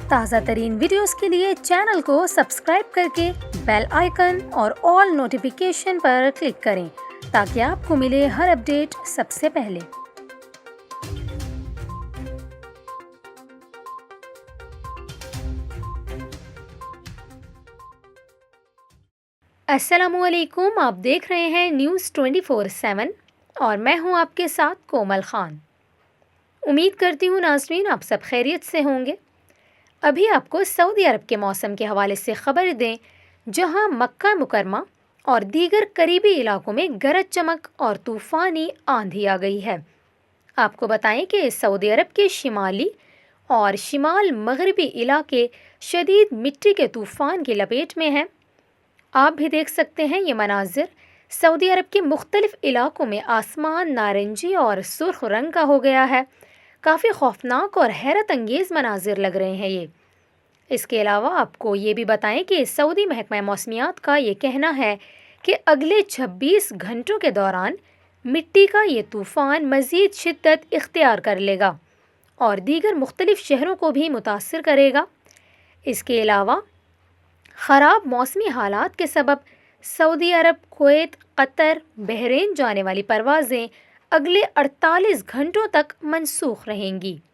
تازہ ترین ویڈیوز کے لیے چینل کو سبسکرائب کر کے بیل آئیکن اور آل نوٹیفیکیشن پر کلک کریں تاکہ آپ کو ملے ہر اپڈیٹ سب سے پہلے۔ السلام علیکم، آپ دیکھ رہے ہیں نیوز 24/7 اور میں ہوں آپ کے ساتھ کومل خان۔ امید کرتی ہوں ناظرین آپ سب خیریت سے ہوں گے۔ ابھی آپ کو سعودی عرب کے موسم کے حوالے سے خبر دیں، جہاں مکہ مکرمہ اور دیگر قریبی علاقوں میں گرج چمک اور طوفانی آندھی آ گئی ہے۔ آپ کو بتائیں کہ سعودی عرب کے شمالی اور شمال مغربی علاقے شدید مٹی کے طوفان کی لپیٹ میں ہیں۔ آپ بھی دیکھ سکتے ہیں یہ مناظر۔ سعودی عرب کے مختلف علاقوں میں آسمان نارنجی اور سرخ رنگ کا ہو گیا ہے۔ کافی خوفناک اور حیرت انگیز مناظر لگ رہے ہیں یہ۔ اس کے علاوہ آپ کو یہ بھی بتائیں کہ سعودی محکمہ موسمیات کا یہ کہنا ہے کہ اگلے 26 گھنٹوں کے دوران مٹی کا یہ طوفان مزید شدت اختیار کر لے گا اور دیگر مختلف شہروں کو بھی متاثر کرے گا۔ اس کے علاوہ خراب موسمی حالات کے سبب سعودی عرب، کویت، قطر، بحرین جانے والی پروازیں اگلے 48 گھنٹوں تک منسوخ رہیں گی۔